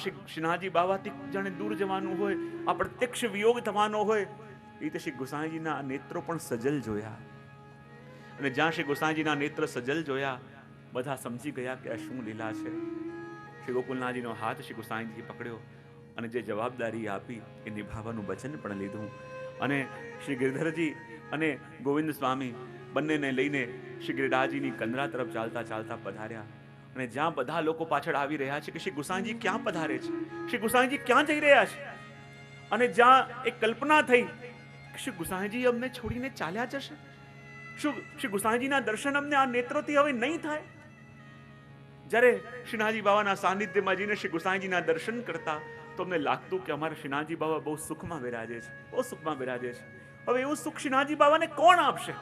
શ્રીનાથજી બાવાથી જાણે દૂર જવાનું હોય, આ પ્રત્યક્ષ વિયોગ થવાનો હોય, એ રીતે શ્રી ગોસાઈજીના નેત્રો પણ સજલ જોયા. અને જ્યાં શ્રી ગોસાઈજીના નેત્ર સજલ જોયા, બધા સમજી ગયા કે આ શું લીલા છે. શ્રી ગોકુલનાથજીનો હાથ શ્રી ગોસાઈજી પકડ્યો અને જે જવાબદારી આપી એ નિભાવવાનું વચન પણ લીધું. અને શ્રી ગિરધરજી અને ગોવિંદ સ્વામી બંનેને લઈને શ્રી ગિરિરાજજીની કંદરા તરફ ચાલતા ચાલતા પધાર્યા. અને જ્યાં બધા લોકો પાછળ આવી રહ્યા છે કે શ્રી ગોસાઈજી ક્યાં પધારે છે, શ્રી ગોસાઈજી ક્યાં જઈ રહ્યા છે, અને જ્યાં એક કલ્પના થઈ કે શ્રી ગોસાઈજી અમને છોડીને ચાલ્યા જશે, શું શ્રી ગોસાઈજીના દર્શન અમને આ નેત્રોથી હવે નહીં થાય. જ્યારે શ્રીનાથજી બાવાના સાનિધ્યમાં જઈને શ્રી ગોસાઈજીના દર્શન કરતા તો અમને લાગતું કે અમારા શ્રીનાથજી બાવા બહુ સુખમાં બિરાજે છે, બહુ સુખમાં બિરાજે છે. હવે એવું સુખ શ્રીનાથજી બાવાને કોણ આપશે?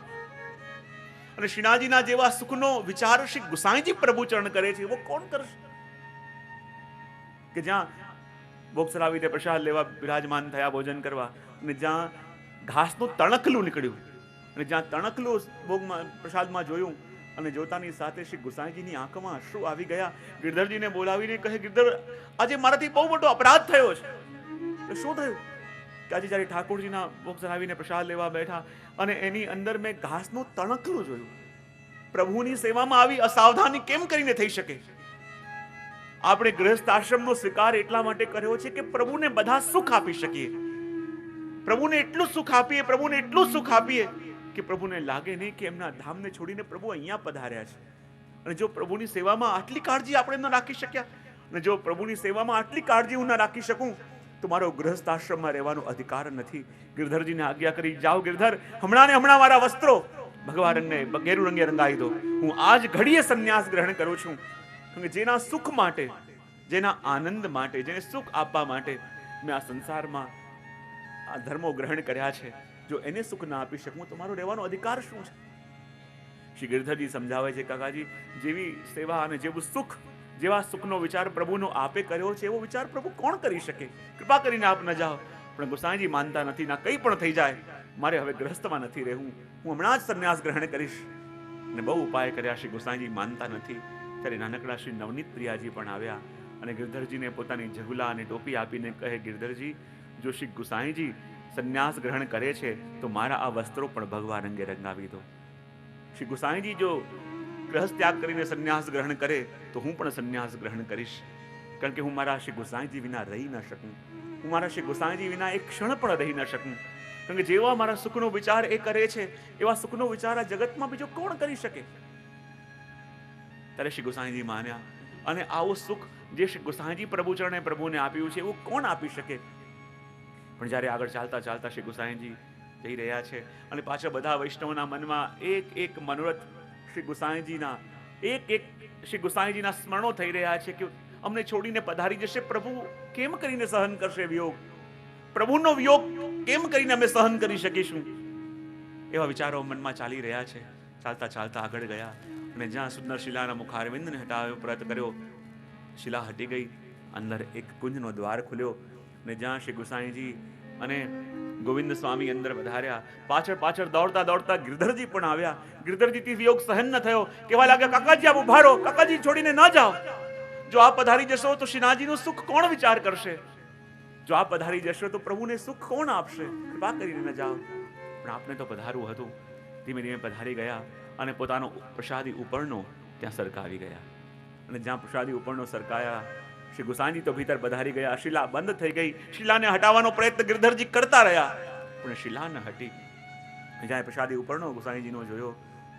અને શ્રીનાથજીના જેવા સુખનો વિચાર શ્રી ગોસાઈજી પ્રભુચરણ કરે છે, એવો કોણ કરશે? કે જ્યાં ભોગ સરાવીને પ્રસાદ લેવા બિરાજમાન થયા, ભોજન કરવા, અને જ્યાં ઘાસનું તણકલું નીકળ્યું, અને જ્યાં તણકલું ભોગમાં પ્રસાદમાં જોયું, અને જોતાની સાથે શ્રી ગોસાઈજીની આંખમાં અશ્રુ આવી ગયા. ગિરધરજીને બોલાવીને કહે, ગિરધર, આજે મારાથી બહુ મોટો અપરાધ થયો છે. તો શું થયું? કે આજે જ્યારે ઠાકોરજીના ભોગ ચડાવીને પ્રસાદ લેવા બેઠા અને એની અંદર મેં ઘાસનું તણકલું જોયું. પ્રભુની સેવામાં આવી અસાવધાની કેમ કરીને થઈ શકે? આપણે ગૃહસ્થ આશ્રમનો સ્વીકાર એટલા માટે કર્યો છે કે પ્રભુને બધા સુખ આપી શકીએ, પ્રભુને એટલું સુખ આપીએ, પ્રભુને એટલું સુખ આપીએ કે પ્રભુને લાગે નહીં કે એમના ધામને છોડીને પ્રભુ અહીંયા પધાર્યા છે. અને જો પ્રભુની સેવામાં આટલી કાળજી આપણે ન રાખી શક્યા, અને જો પ્રભુની સેવામાં આટલી કાળજી હું ન રાખી શકું, તો મારો ગૃહસ્થ આશ્રમમાં રહેવાનો અધિકાર નથી. ગિરધરજીને આજ્ઞા કરી, જાઓ ગિરધર, હમણાં ને હમણાં મારા વસ્ત્રો ભગવા રંગે ગેરુ રંગે રંગાવી દો. હું આજ ઘડીએ સંન્યાસ ગ્રહણ કરું છું. જેના સુખ માટે, જેના આનંદ માટે, જેને સુખ આપવા માટે મેં આ સંસારમાં આ ધર્મો ગ્રહણ કર્યા છે, જો એને સુખ ના આપી શકું તો મારો રહેવાનો અધિકાર શું છે? શ્રી ગિરધરજી સમજાવે છે, કાકાજી, જેવી સેવા અને જેવું સુખ, જેવા સુખનો વિચાર પ્રભુનો આપે કર્યો છે, એવો વિચાર પ્રભુ કોણ કરી શકે? કૃપા કરીને આપ ન જાઓ. પણ ગોસાઈજી માનતા નથી. ના કંઈ પણ થઈ જાય, મારે હવે ગ્રહસ્થમાં નથી રહેવું, હું હમણાં જ સંન્યાસ ગ્રહણ કરીશ. અને બહુ ઉપાય કર્યા, શ્રી ગોસાઈજી માનતા નથી. ત્યારે નાનકડા શ્રી નવનીત પ્રિયાજી પણ આવ્યા અને ગિરધરજીને પોતાની ઝઘુલા અને ટોપી આપીને કહે, ગિરધરજી, જો શ્રી ગોસાઈજી સંન્યાસ ગ્રહણ કરે છે તો મારા આ વસ્ત્રો પણ ભગવા રંગે રંગાવી દો. શ્રી ગોસાઈજી જો ગ્રહસ્થ ત્યાગ કરીને સંન્યાસ ગ્રહણ કરે તો હું પણ સંન્યાસ ગ્રહણ કરીશ, કારણ કે હું મારા શ્રી ગોસાઈજી વિના રહી ન શકું, હું મારા શ્રી ગોસાઈજી વિના એક ક્ષણ પણ રહી ન શકું. કારણ કે જેવા મારા સુખનો વિચાર એ કરે છે, એવા સુખનો વિચાર આ જગતમાં બીજો કોણ કરી શકે? ત્યારે શ્રી ગોસાઈજી માન્યા. અને આવું સુખ જે શ્રી ગોસાઈજી પ્રભુચરણે પ્રભુને આપ્યું છે, એવું કોણ આપી શકે? પણ જ્યારે આગળ ચાલતા ચાલતા શ્રી ગોસાઈજી જઈ રહ્યા છે અને પાછળ બધા વૈષ્ણવના મનમાં એક એક મનોરથ શ્રી ગોસાઈજીના, એક એક શ્રી ગોસાઈજીના સ્મરણો થઈ રહ્યા છે કે અમને છોડીને પધારી જશે, પ્રભુ કેમ કરીને સહન કરશે વિયોગ? પ્રભુનો વિયોગ કેમ કરીને અમે સહન કરી શકીશું? એવા વિચારો મનમાં ચાલી રહ્યા છે. ચાલતા ચાલતા આગળ ગયા અને જ્યાં સુંદર શિલાના મુખારવિંદને હટાવ્યો, પ્રયત્ન કર્યો, શિલા હટી ગઈ. અંદર એક કુંજનો દ્વાર ખુલ્યો અને જ્યાં શ્રી ગોસાઈજી અને ગોવિંદ સ્વામી અંદર વધાર્યા. પાછળ પાછળ દોડતા દોડતા ગિરધરજી પણ આવ્યા. ગિરધરજીથી વિયોગ સહન ન થયો. કહેવા લાગ્યા, કાકાજી આપ ઉભા રહો, કાકાજી છોડીને ન જાઓ. જો આપ પધારી જશો તો શ્રીનાથજીનું સુખ કોણ વિચાર કરશે? જો આપ પધારી જશો તો પ્રભુને સુખ કોણ આપશે? કૃપા કરીને ન જાઓ. પણ આપને તો પધારવું હતું. ધીમે ધીમે પધારી ગયા અને પોતાનો પ્રસાદી ઉપરનો ત્યાં સરકાવી ગયા. અને જ્યાં પ્રસાદી ઉપરનો સરકાયા, શ્રી ગોસાઈજી તો ભીતર પધારી ગયા. શિલા બંધ થઈ ગઈ. શિલાને હટાવવાનો પ્રયત્ન ગિરધરજી કરતા રહ્યા, પણ શિલા ન હટી. જ્યાં પ્રસાદી ઉપરનો ગોસાઈજીનો જોયો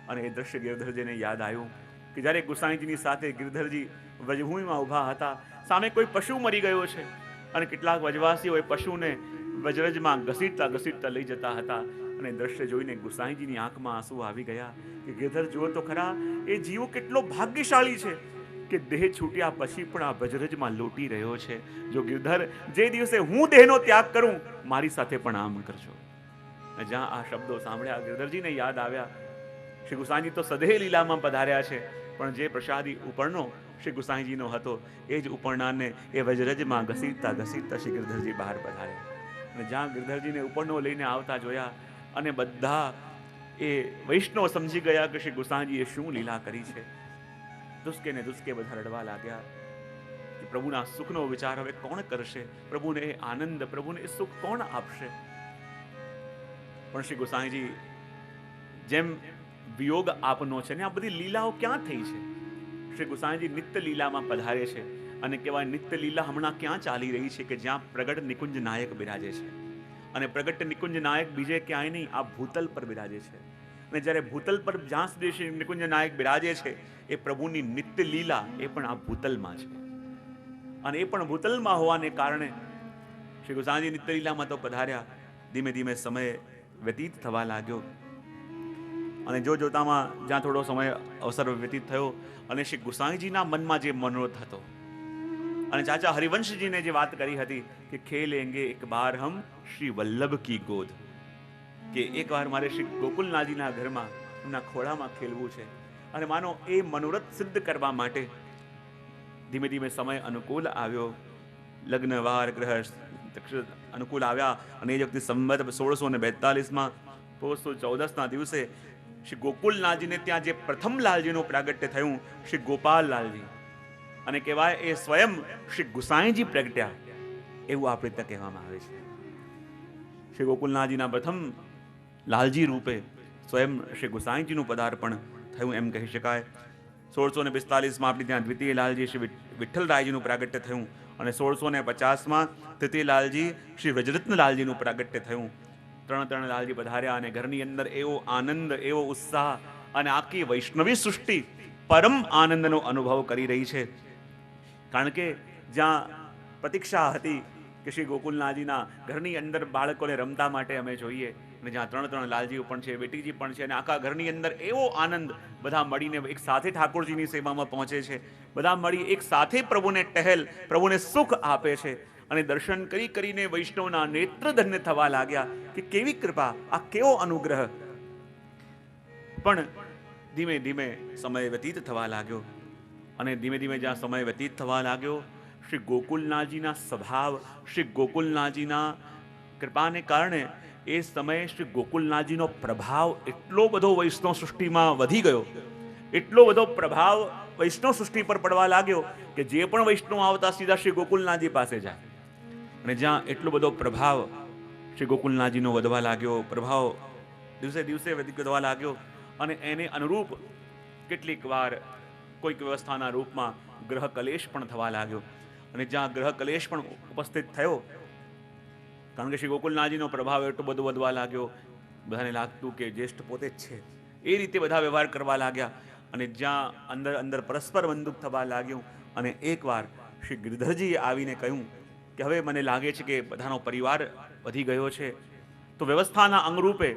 અને એ દ્રશ્ય ગિરધરજીને યાદ આવ્યું કે જ્યારે ગોસાઈજીની સાથે ગિરધરજી વ્રજભૂમિમાં ઊભા હતા, સામે કોઈ પશુ મરી ગયો છે અને કેટલાક વ્રજવાસીઓ એ પશુને વ્રજમાં ઘસીટતા ઘસીટતા લઈ જતા હતા. અને દ્રશ્ય જોઈને ગોસાઈજીની આંખમાં આંસુ આવી ગયા કે ગિરધર જુઓ તો ખરા, એ જીવ કેટલો ભાગ્યશાળી છે કે દેહ છૂટ્યા પછી પણ આ વ્રજમાં લૂંટી રહ્યો છે. જો ગિરધર, જે દિવસે હું દેહનો ત્યાગ કરું, મારી સાથે પણ આમ કરજો. જ્યાં આ શબ્દો સાંભળ્યા, ગિરધરજીને યાદ આવ્યા, શ્રી ગોસાઈજી તો સદેહ લીલામાં પધાર્યા છે, પણ જે પ્રસાદી ઉપરનો શ્રી ગોસાઈજીનો હતો, એ જ ઉપરણાને એ વ્રજમાં ઘસીટતા ઘસીટતા શ્રી ગિરધરજી બહાર પધાર્યા. અને જ્યાં ગિરધરજીને ઉપરનો લઈને આવતા જોયા અને બધા એ વૈષ્ણવ સમજી ગયા કે શ્રી ગોસાઈજીએ શું લીલા કરી છે. દુસ્કે ને દુસ્કે બધા રડવા લાગ્યા કે પ્રભુના સુખનો વિચાર હવે કોણ કરશે? પ્રભુને એ આનંદ, પ્રભુને એ સુખ કોણ આપશે? પણ શ્રી ગોસાઈજી જેમ વિયોગ આપનો છે ને આ બધી લીલાઓ ક્યાં થઈ છે? શ્રી ગોસાઈજી નિત્ય લીલામાં પધારે છે અને કહેવાય નિત્ય લીલા હમણાં ક્યાં ચાલી રહી છે કે જ્યાં પ્રગટ નિકુંજ નાયક બિરાજે છે. અને પ્રગટ નિકુંજ નાયક બીજે ક્યાંય નહીં, આ ભૂતલ પર બિરાજે છે. અને જ્યારે ભૂતલ પર જ્યાં સુધી શ્રી નિકુંજ નાયક બિરાજે છે એ પ્રભુની નિત્ય લીલા એ પણ આ ભૂતલમાં છે. અને એ પણ ભૂતલમાં હોવાને કારણે શ્રી ગોસાઈજી નિત્ય લીલામાં તો પધાર્યા. ધીમે ધીમે સમય વ્યતીત થવા લાગ્યો અને જોતામાં જ્યાં થોડો સમય અવસર વ્યતીત થયો અને શ્રી ગોસાઈજીના મનમાં જે મનોરથ હતો અને ચાચા હરિવંશજીને જે વાત કરી હતી કે ખેલેંગે એક બાર હમ શ્રી વલ્લભ કી ગોદ, કે એકવાર મારે શ્રી ગોકુલનાથજીના ઘરમાં એમના ખોળામાં ખેલવું છે. અને માનો એ મનોરથ સિદ્ધ કરવા માટે ધીમે ધીમે સમય અનુકૂળ આવ્યો. લગ્ન વાર ગ્રહ અનુકૂળ આવ્યા અને એ જ વખતે સંવત 1642માં પોષ 14ના દિવસે શ્રી ગોકુલનાથજીને ત્યાં જે પ્રથમ લાલજીનું પ્રાગટ્ય થયું શ્રી ગોપાલ લાલજી, અને કહેવાય એ સ્વયં શ્રી ગુસાઈજી પ્રગટ્યા એવું આપણે ત્યાં કહેવામાં આવે છે. શ્રી ગોકુલનાથજીના પ્રથમ લાલજી રૂપે સ્વયં શ્રી ગુસાઈજીનું પદાર્પણ થયું એમ કહી શકાય. 1645માં આપણે ત્યાં દ્વિતીય લાલજી શ્રી વિઠ્ઠલરાયજીનું પ્રાગટ્ય થયું અને 1650માં તૃતીય લાલજી શ્રી વ્રજરત્નલાલજીનું પ્રાગટ્ય થયું. ત્રણ લાલજી પધાર્યા અને ઘરની અંદર એવો આનંદ, એવો ઉત્સાહ અને આખી વૈષ્ણવી સૃષ્ટિ પરમ આનંદનો અનુભવ કરી રહી છે. કારણ કે જ્યાં પ્રતીક્ષા હતી કે શ્રી ગોકુલનાથજીના ઘરની અંદર બાળકોને રમતા માટે અમે જોઈએ અને જ્યાં ત્રણ લાલજીઓ પણ છે, બેટીજી પણ છે અને આખા ઘરની અંદર એવો આનંદ, બધા મળીને એક સાથે ઠાકોરજીની સેવામાં પહોંચે છે, બધા મળી એક સાથે પ્રભુને ટહેલ, પ્રભુને સુખ આપે છે. અને દર્શન કરીને વૈષ્ણવના નેત્ર ધન્ય થવા લાગ્યા કે કેવી કૃપા, આ કેવો અનુગ્રહ. પણ ધીમે ધીમે સમય વ્યતીત થવા લાગ્યો અને ધીમે ધીમે જ્યાં સમય વ્યતીત થવા લાગ્યો શ્રી ગોકુલનાથજીના સ્વભાવ, શ્રી ગોકુલનાથજીના કૃપાને કારણે એ સમયે શ્રી ગોકુલનાથજીનો પ્રભાવ એટલો બધો વૈષ્ણવ સૃષ્ટિમાં વધી ગયો, એટલો બધો પ્રભાવ વૈષ્ણવ સૃષ્ટિ પર પડવા લાગ્યો કે જે પણ વૈષ્ણવ આવતા સીધા શ્રી ગોકુલનાથજી પાસે જાય. અને જ્યાં એટલો બધો પ્રભાવ શ્રી ગોકુલનાથજીનો વધવા લાગ્યો, પ્રભાવ દિવસે દિવસે વધવા લાગ્યો અને એને અનુરૂપ કેટલીક વાર કોઈક વ્યવસ્થાના રૂપમાં ગ્રહ કલેશ પણ થવા લાગ્યો. અને જ્યાં ગ્રહ કલેશ પણ ઉપસ્થિત થયો, કારણ કે શ્રી ગોકુલનાથજીનો પ્રભાવ એટલો બધો વધવા લાગ્યો, બધાને લાગતું કે જ્યેષ્ઠ પોતે જ છે, એ રીતે બધા વ્યવહાર કરવા લાગ્યા. અને જ્યાં અંદર પરસ્પર બંદૂક થવા લાગ્યું અને એકવાર શ્રી ગિરધરજીએ આવીને કહ્યું કે હવે મને લાગે છે કે બધાનો પરિવાર વધી ગયો છે, તો વ્યવસ્થાના અંગરૂપે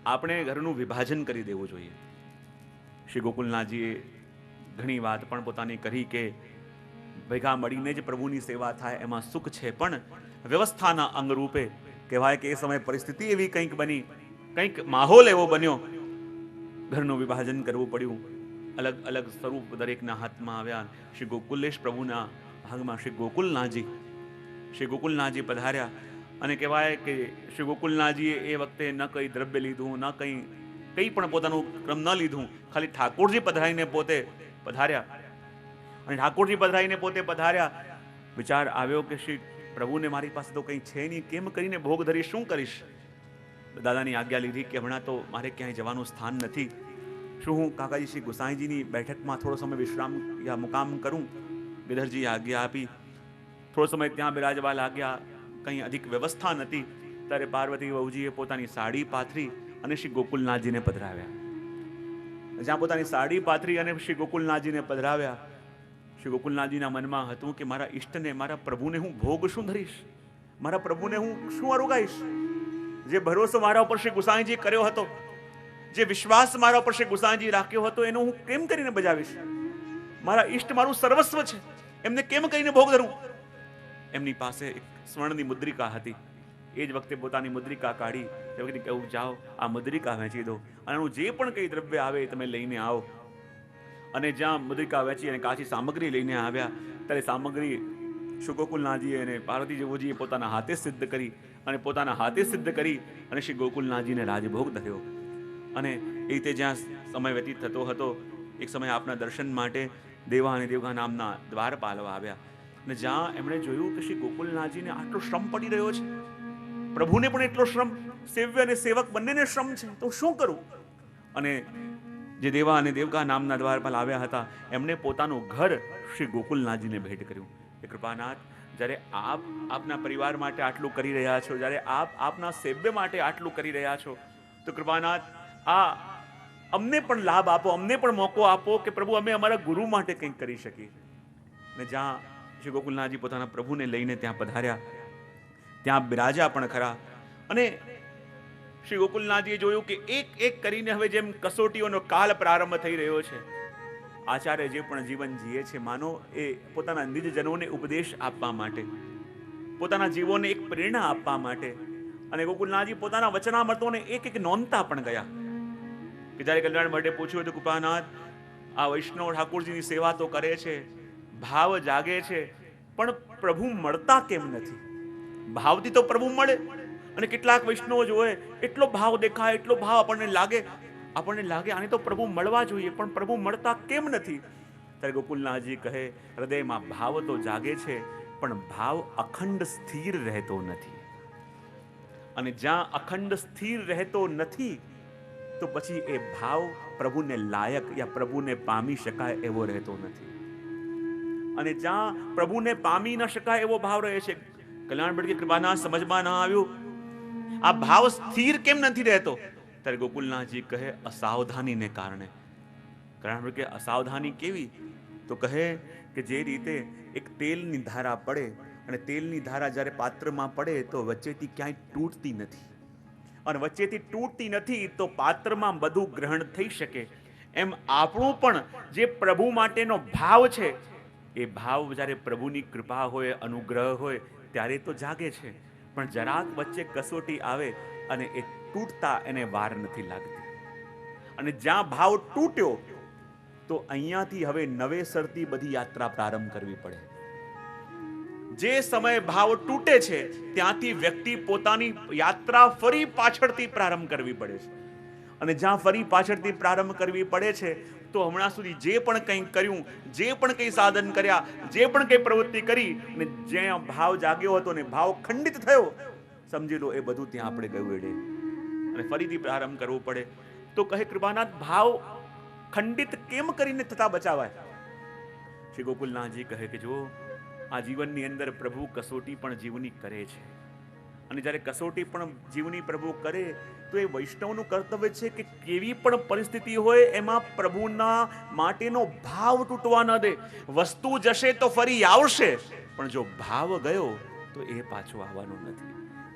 આપણે ઘરનું વિભાજન કરી દેવું જોઈએ. શ્રી ગોકુલનાથજીએ ઘણી વાત પણ પોતાની કરી કે ભેગા મળીને જ પ્રભુની સેવા થાય એમાં સુખ છે, પણ વ્યવસ્થાના અંગરૂપે કહેવાય કે એ સમયે પરિસ્થિતિ એવી કંઈક બની, કંઈક માહોલ એવો બન્યો, ઘરનું વિભાજન કરવું પડ્યું. અલગ અલગ સ્વરૂપ દરેકના હાથમાં આવ્યા. શ્રી ગોકુલેશ પ્રભુના ભાગમાં શ્રી ગોકુલનાથજી પધાર્યા અને કહેવાય કે શ્રી ગોકુલનાથજીએ એ વખતે ન કંઈ દ્રવ્ય લીધું, ન કંઈ પણ પોતાનું ક્રમ ન લીધું, ખાલી ઠાકોરજી પધરાઈને પોતે પધાર્યા. અને ઠાકોરજી પધરાઈને પોતે પધાર્યા, વિચાર આવ્યો કે શ્રી પ્રભુને મારી પાસે તો કંઈ છે નહીં, કેમ કરીને ભોગ ધરી શું કરીશ? દાદાની આજ્ઞા લીધી કે હમણાં તો મારે ક્યાંય જવાનું સ્થાન નથી, શું હું કાકાજી શ્રી ગુસાઈજીની બેઠકમાં થોડો સમય વિશ્રામ યા મુકામ કરું? ગિરધરજીએ આજ્ઞા આપી. થોડો સમય ત્યાં બિરાજવા લાગ્યા. કંઈ અધિક વ્યવસ્થા નથી, ત્યારે પાર્વતી વહુજીએ પોતાની સાડી પાથરી અને શ્રી ગોકુલનાથજીને પધરાવ્યા. જ્યાં પોતાની સાડી પાથરી અને શ્રી ગોકુલનાથજીને પધરાવ્યા, શ્રી ગોકુલનાથજીના મનમાં હતું કે મારા ઈષ્ટને, મારા પ્રભુને હું ભોગ શું ધરીશ? મારા પ્રભુને હું શું અરુગાઈશ? જે ભરોસો મારા ઉપર શ્રી ગુસાઈજી કર્યો હતો, જે વિશ્વાસ મારા ઉપર શ્રી ગુસાઈજી રાખ્યો હતો, એનો હું કેમ કરીને બજાવીશ? મારા ઈષ્ટ મારું સર્વસ્વ છે, એમને કેમ કરીને ભોગ ધરું? એમની પાસે એક સ્વર્ણની મુદ્રિકા હતી. એ જ વખતે પોતાની મુદ્રિકા કાઢી એ વખતે કહું, જાઓ આ મુદ્રિકા વેચી દો અને એનું જે પણ કંઈ દ્રવ્ય આવે એ તમે લઈને આવો. અને જ્યાં મુદ્રિકા વેચી અને કાચી સામગ્રી લઈને આવ્યા, ત્યારે સામગ્રી શ્રી ગોકુલનાથજીએ અને પાર્વતીજીએ પોતાના હાથે સિદ્ધ કરી અને શ્રી ગોકુલનાથજીને રાજભોગ ધર્યો. અને એ રીતે જ્યાં સમય વ્યતીત થતો હતો, એક સમય આપના દર્શન માટે દેવા અને દેવગા નામના દ્વારપાલો આવ્યા ને જ્યાં એમણે જોયું કે શ્રી ગોકુલનાથજીને આટલો શ્રમ પડી રહ્યો છે, પ્રભુને પણ એટલો શ્રમ, સેવ્ય અને સેવક બંનેને શ્રમ છે, તો શું કરું? અને જે દેવા અને દેવકા નામના દ્વારપાલ આવ્યા હતા એમણે પોતાનું ઘર શ્રી ગોકુલનાથજીને ભેટ કર્યું કે કૃપાનાથ, જ્યારે આપ આપના પરિવાર માટે આટલું કરી રહ્યા છો, જ્યારે આપ આપના સેવ્ય માટે આટલું કરી રહ્યા છો, તો કૃપાનાથ આ અમને પણ લાભ આપો, અમને પણ મોકો આપો કે પ્રભુ અમે અમારા ગુરુ માટે કંઈક કરી શકીએ. ને જ્યાં શ્રી ગોકુલનાથજી પોતાના પ્રભુને લઈને ત્યાં પધાર્યા, ત્યાં બિરાજ્યા પણ ખરા. અને શ્રી ગોકુલનાથજીએ જોયું કે એક એક કરીને હવે જેમ કસોટીઓનો કાલ પ્રારંભ થઈ રહ્યો છે. આચાર્ય જે પણ જીવન જીએ છે, માનો એ પોતાના નિજજનોને ઉપદેશ આપવા માટે, પોતાના જીવોને એક પ્રેરણા આપવા માટે. અને ગોકુલનાથજી પોતાના વચનામૃતોને એક એક નોંધતા પણ ગયા કે જ્યારે કલ્યાણ માટે પૂછ્યું હતું, કૃપાનાથ આ વૈષ્ણવ ઠાકોરજીની સેવા તો કરે છે, ભાવ જાગે છે, પણ પ્રભુ મળતા કેમ નથી? ભાવથી તો પ્રભુ મળે, અને કેટલાક વૈષ્ણવો જોએ એટલો ભાવ દેખાય, એટલો ભાવ આપણને લાગે આને તો પ્રભુ મળવા જોઈએ, પણ પ્રભુ મળતા કેમ નથી? ત્યારે ગોકુલનાથજી કહે, હૃદયમાં ભાવ તો જાગે છે, પણ ભાવ અખંડ સ્થિર રહેતો નથી. અને જ્યાં અખંડ સ્થિર રહેતો નથી, તો પછી એ ભાવ પ્રભુને લાયક યા પ્રભુને પામી શકાય એવો રહેતો નથી. અને જ્યાં પ્રભુને પામી ન શકાય એવો ભાવ રહે છે, કલ્યાણ ભટ્ટ કૃપાના સમજમાં ન આવ્યું, આ ભાવ સ્થિર કેમ નથી રહેતો? ત્યારે ગોકુલનાથજી કહે, અસાવધાનીને કારણે. કલ્યાણ ભટ્ટ કે અસાવધાની કેવી? તો કહે કે જે રીતે એક તેલની ધારા પડે, અને તેલની ધારા જ્યારે પાત્રમાં પડે તો વચ્ચેથી ક્યાંય તૂટતી નથી, અને વચ્ચેથી તૂટતી નથી તો પાત્રમાં બધું ગ્રહણ થઈ શકે. એમ આપણું પણ જે પ્રભુ માટેનો ભાવ છે, એ ભાવ જ્યારે પ્રભુની કૃપા હોય, અનુગ્રહ હોય ત્યારે તો જાગે છે, પણ જરાક વચ્ચે કસોટી આવે અને એ તૂટતા એને વાર નથી લાગતી. અને જ્યાં ભાવ તૂટ્યો તો અહીંયાથી હવે નવેસરથી બધી યાત્રા પ્રારંભ કરવી પડે. જે સમયે ભાવ તૂટે છે ત્યાંથી વ્યક્તિ પોતાની યાત્રા ફરી પાછળથી પ્રારંભ કરવી પડે છે. અને જ્યાં ફરી પાછળથી પ્રારંભ કરવી પડે છે, તો હમણાં સુધી જે પણ કંઈ કર્યું, જે પણ કંઈ સાધન કર્યા, જે પણ કંઈ પ્રવૃત્તિ કરી, અને જ્યાં ભાવ જાગ્યો હતો ને ભાવ ખંડિત થયો, સમજી લો એ બધું ત્યાં આપણે ગયું એડે, અને ફરીથી પ્રારંભ કરવો પડે. તો કહે કૃપાનાથ, ભાવ ખંડિત કેમ કરીને થતા બચાવાય? શ્રી ગોકુલનાથજી કહે કે જો આ જીવનની અંદર પ્રભુ કસોટી પણ જીવની કરે છે, અને જ્યારે કસોટી પણ જીવની પ્રભુ કરે તો એ વૈષ્ણવનું કર્તવ્ય છે કે કેવી પણ પરિસ્થિતિ હોય એમાં પ્રભુના માટેનો ભાવ તૂટવા ન દે. વસ્તુ જશે તો ફરી આવશે, પણ જો ભાવ ગયો તો એ પાછો આવવાનો નથી.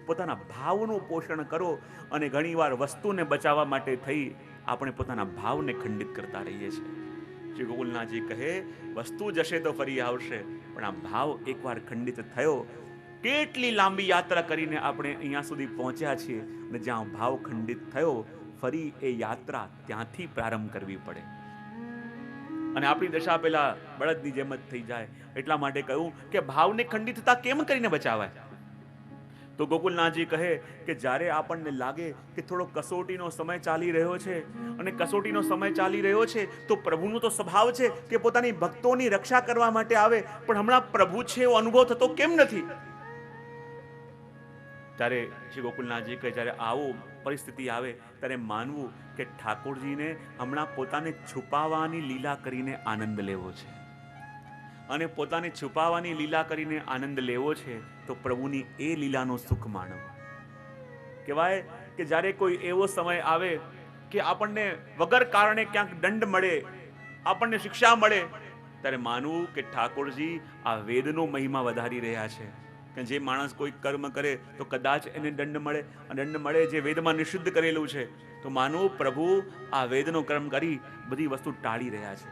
પોતાના ભાવનું પોષણ કરો. અને ઘણીવાર વસ્તુને બચાવવા માટે થઈ આપણે પોતાના ભાવને ખંડિત કરતા રહીએ છીએ. શ્રી ગોકુલનાથજી કહે, વસ્તુ જશે તો ફરી આવશે, પણ આ ભાવ એકવાર ખંડિત થયો, કેટલી લાંબી યાત્રા કરીને આપણે અહીંયા સુધી પહોંચ્યા છીએ, અને જ્યાં ભાવ ખંડિત થયો ફરી એ યાત્રા ત્યાંથી પ્રારંભ કરવી પડે. અને આપણી દશા પેલા બળદની જેમ જ થઈ જાય. એટલા માટે કહ્યું કે ભાવને ખંડિત થતા કેમ કરીને બચાવાય? તો ગોકુલનાથજી કહે કે જ્યારે આપણને લાગે કે થોડો કસોટીનો સમય ચાલી રહ્યો છે, અને કસોટીનો સમય ચાલી રહ્યો છે તો પ્રભુનો તો સ્વભાવ છે કે પોતાની ભક્તોની રક્ષા કરવા માટે આવે, પણ હમણાં પ્રભુ છે એવો અનુભવ થતો કેમ નથી? ત્યારે શ્રી ગોકુલનાથજી કહે, જ્યારે આવું પરિસ્થિતિ આવે ત્યારે માનવું કે ઠાકોરજીને હમણાં પોતાને છુપાવવાની લીલા કરીને આનંદ લેવો છે, અને પોતાને છુપાવવાની લીલા કરીને આનંદ લેવો છે તો પ્રભુની એ લીલાનો સુખ માણો. કહેવાય કે જ્યારે કોઈ એવો સમય આવે કે આપણને વગર કારણે ક્યાંક દંડ મળે, આપણને શિક્ષા મળે, ત્યારે માનવું કે ઠાકોરજી આ વેદનો મહિમા વધારી રહ્યા છે. કે જે માણસ કોઈ કર્મ કરે તો કદાચ એને દંડ મળે, અને દંડ મળે જે વેદમાં નિષિદ્ધ કરેલું છે, તો માનવું પ્રભુ આ વેદનો કર્મ કરી બધી વસ્તુ ટાળી રહ્યા છે.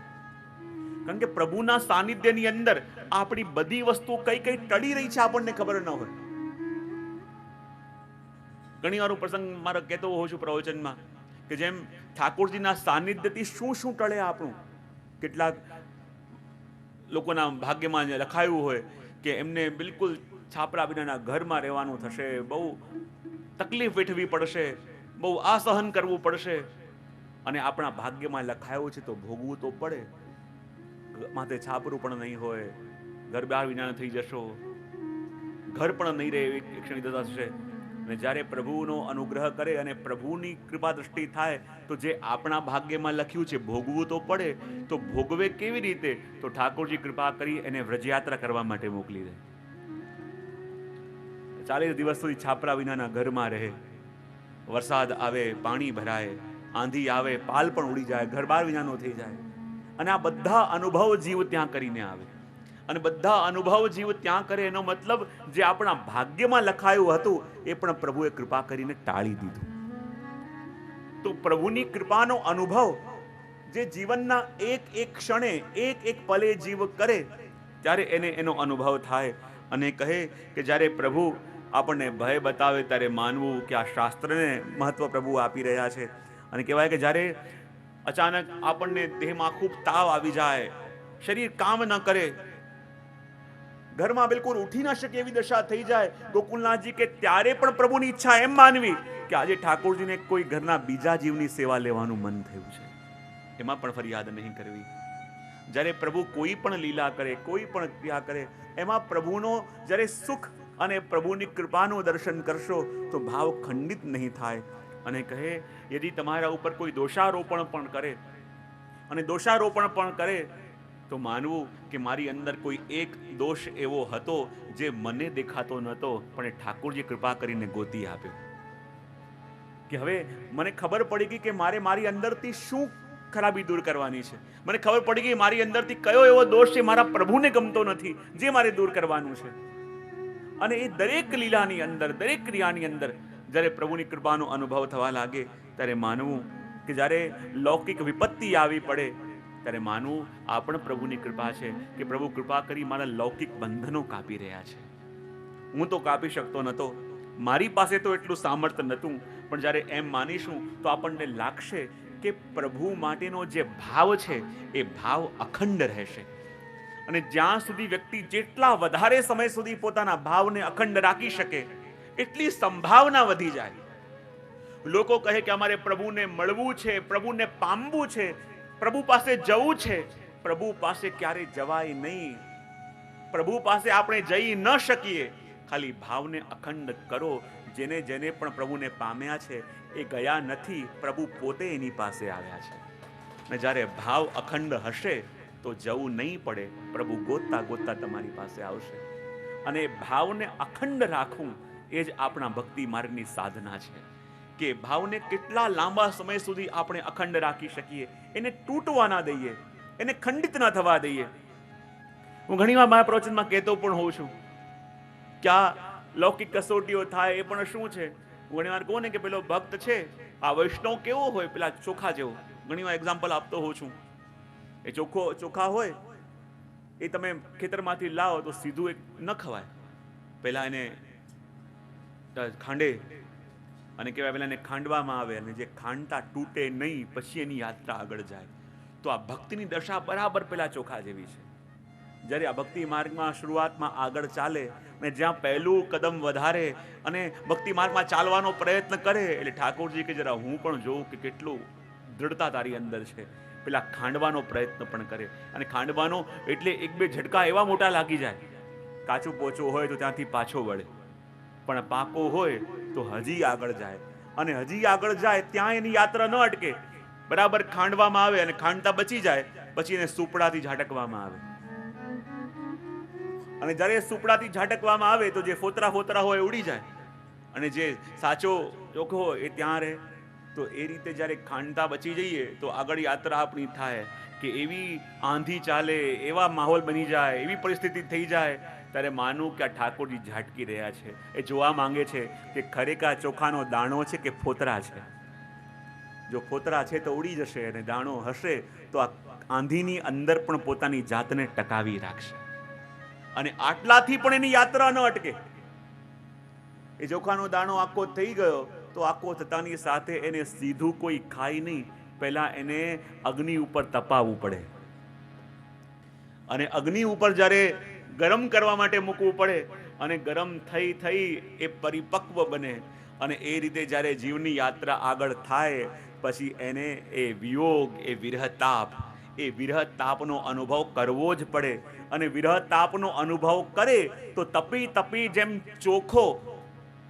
કારણ કે પ્રભુના સાનિધ્યની અંદર આપણી બધી વસ્તુ કઈ કઈ ટળી રહી છે આપણને ખબર ન હોય. ઘણી વાર પ્રસંગ મારો કહેતો હોઉં છું પ્રવચનમાં કે જેમ ઠાકોરજીના સાનિધ્યથી શું શું ટળે આપણું. કેટલાક લોકોના ભાગ્યમાં લખાયું હોય કે એમને બિલકુલ છાપરા વિનાના ઘરમાં રહેવાનું થશે, બહુ તકલીફ વેઠવી પડશે, બહુ અસહન કરવું પડશે, અને આપણા ભાગ્યમાં લખાયું છે તો ભોગવું તો પડે. માથે છાપરું પણ નહીં હોય, ઘર બહાર વિના થઈ જશો, ઘર પણ નહીં રહે એવી ક્ષણિક દશા થશે. અને જ્યારે પ્રભુનો અનુગ્રહ કરે અને પ્રભુની કૃપા દ્રષ્ટિ થાય તો જે આપણા ભાગ્યમાં લખ્યું છે ભોગવું તો પડે, તો ભોગવે કેવી રીતે? તો ઠાકોરજી કૃપા કરી એને વ્રજયાત્રા કરવા માટે મોકલી દે. 40 દિવસ સુધી છાપરા વિનાના ઘરમાં રહે. વરસાદ આવે, પાણી ભરાય, આંધી આવે, પાલ પણ ઉડી જાય, ઘર બાર વિનાનો થઈ જાય. અને આ બધા અનુભવ જીવ ત્યાં કરીને આવે. અને બધા અનુભવ જીવ ત્યાં કરે એનો મતલબ જે આપણા ભાગ્યમાં લખાયું હતું એ પણ પ્રભુએ કૃપા કરીને ટાળી દીધું. તો પ્રભુની કૃપાનો અનુભવ જે જીવનના એક એક ક્ષણે, એક એક પલે જીવ કરે ત્યારે એને એનો અનુભવ થાય. અને કહે કે જ્યારે પ્રભુ આપણને ભય બતાવે ત્યારે માનવું કે આ શાસ્ત્રને મહત્વ પ્રભુ આપી રહ્યા છે. અને કહેવાય કે જ્યારે અચાનક આપણને દેહમાં ખૂબ તાવ આવી જાય, શરીર કામ ન કરે, ઘરમાં બિલકુલ ઉઠી ના શકે એવી દશા થઈ જાય, ગોકુલનાથજી કે ત્યારે પણ પ્રભુની ઈચ્છા એમ માનવી કે આજે ઠાકોરજીને કોઈ ઘરના બીજા જીવની સેવા લેવાનું મન થયું છે, એમાં પણ ફરિયાદ નહીં કરવી. જ્યારે પ્રભુ કોઈ પણ લીલા કરે, કોઈ પણ ક્રિયા કરે, એમાં પ્રભુનો જ્યારે સુખ અને પ્રભુની કૃપાનું દર્શન કરશો તો ભાવ ખંડિત નહીં થાય. અને કહે યદિ તમારા ઉપર કોઈ દોષારોપણ પણ કરે અને દોષારોપણ પણ કરે તો માનવું કે મારી અંદર કોઈ એક દોષ એવો હતો જે મને દેખાતો નહોતો પણ એ ઠાકોરજી કૃપા કરીને ગોતી આપ્યો. કે હવે મને ખબર પડી ગઈ કે મારે મારી અંદરથી શું ખરાબી દૂર કરવાની છે. મને ખબર પડી ગઈ મારી અંદરથી કયો એવો દોષ છે મારા પ્રભુને ગમતો નથી જે મારે દૂર કરવાનું છે. અને એ દરેક લીલાની અંદર, દરેક ક્રિયાની અંદર જ્યારે પ્રભુની કૃપાનો અનુભવ થવા લાગે ત્યારે માનવું કે જ્યારે લૌકિક વિપત્તિ આવી પડે ત્યારે માનવું આ પણ પ્રભુની કૃપા છે કે પ્રભુ કૃપા કરી મારા લૌકિક બંધનો કાપી રહ્યા છે. હું તો કાપી શકતો નહોતો, મારી પાસે તો એટલું સામર્થ્ય નહોતું, પણ જ્યારે એમ માનીશું તો આપણને લાગશે કે પ્રભુ માટેનો જે ભાવ છે એ ભાવ અખંડ રહેશે. અને જ્યાં સુધી વ્યક્તિ જેટલા વધારે સમય સુધી પોતાના ભાવને અખંડ રાખી શકે એટલી સંભાવના વધી જાય. લોકો કહે કે અમારે પ્રભુને મળવું છે, પ્રભુને પામવું છે, પ્રભુ પાસે જવું છે. પ્રભુ પાસે ક્યારે જવાય નહીં. પ્રભુ પાસે આપણે જઈ ન શકીએ. ખાલી ભાવને અખંડ કરો. જેને જેને પણ પ્રભુને પામ્યા છે એ ગયા નથી, પ્રભુ પોતે એની પાસે આવ્યા છે. અને જ્યારે ભાવ અખંડ હશે તો જવું નહીં પડે, પ્રભુ ગોતતા ગોતતા તમારી પાસે આવશે. અને ભાવને અખંડ રાખવું એ જ આપણા ભક્તિ માર્ગની સાધના છે. કે ભાવને કેટલા લાંબા સમય સુધી આપણે અખંડ રાખી શકીએ, એને તૂટવા ના દઈએ, એને ખંડિત ના થવા દઈએ. હું ઘણીવાર મારા પ્રવચનમાં કહેતો પણ હોઉં છું કે આ લૌકિક કસોટીઓ થાય એ પણ શું છે. હું ઘણીવાર કહું ને કે પેલો ભક્ત છે, આ વૈષ્ણવ કેવો હોય, પેલા ચોખા જેવો. ઘણીવાર એક્ઝામ્પલ આપતો હોઉં છું. એ ચોખા હોય એ તમે ખેતરમાંથી લાવો તો સીધું એક ન ખવાય, પહેલા એને ખાંડે અને કહેવાય પહેલા એને ખાંડવામાં આવે અને જે ખાંડતા તૂટે નહીં પછી એની યાત્રા આગળ જાય. તો આ ભક્તિની દશા બરાબર પેલા ચોખા જેવી છે. જ્યારે આ ભક્તિ માર્ગમાં શરૂઆતમાં આગળ ચાલે અને જ્યાં પહેલું કદમ વધારે અને ભક્તિ માર્ગમાં ચાલવાનો પ્રયત્ન કરે એટલે ઠાકોરજી કે જરા હું પણ જોઉં કે કેટલું દૃઢતા તારી અંદર છે. પેલા ખાંડવાનો પ્રયત્ન પણ કરે. અને ખાંડવાનો એટલે એક બે ઝટકા એવા મોટા લાગી જાય, કાચું પોચું હોય તો ત્યાંથી પાછો વળે, પણ પાકો હોય તો હજી આગળ જાય. અને હજી આગળ જાય ત્યાં એની યાત્રા ન અટકે. બરાબર ખાંડવામાં આવે અને ખાંડતા બચી જાય પછી એને સુપડાથી ઝાટકવામાં આવે. અને જ્યારે સુપડાથી ઝાટકવામાં આવે તો જે ફોતરા હોય ઉડી જાય અને જે સાચો ચોખ્ખો હોય એ ત્યાં રહે. તો એ રીતે જ્યારે ખાંડતા બચી જઈએ તો આગળ યાત્રા આપણી થાય કે એવી આંધી ચાલે, એવા માહોલ બની જાય, એવી પરિસ્થિતિ થઈ જાય ત્યારે માનું કે આ ઠાકોરજી ઝાટકી રહ્યા છે. એ જોવા માંગે છે કે ખરેખર ચોખાનો દાણો છે કે ફોતરા છે. જો ફોતરા છે તો ઉડી જશે અને દાણો હશે તો આ આંધીની અંદર પણ પોતાની જાતને ટકાવી રાખશે. અને આટલાથી પણ એની યાત્રા ન અટકે. એ ચોખાનો દાણો આખો થઈ ગયો તો આખો થતાની સાથે એને સીધું કોઈ ખાય નહીં, પહેલા એને અગ્નિ ઉપર તપાવવું પડે. અને અગ્નિ ઉપર જ્યારે ગરમ કરવા માટે મૂકવું પડે અને ગરમ થઈ થઈ એ પરિપક્વ બને. અને એ રીતે જ્યારે જીવની યાત્રા આગળ થાય પછી એને એ વિયોગ, એ વિરહતાપ, એ વિરહ તાપનો અનુભવ કરવો જ પડે. અને વિરહ તાપનો અનુભવ કરે તો તપી તપી જેમ ચોખો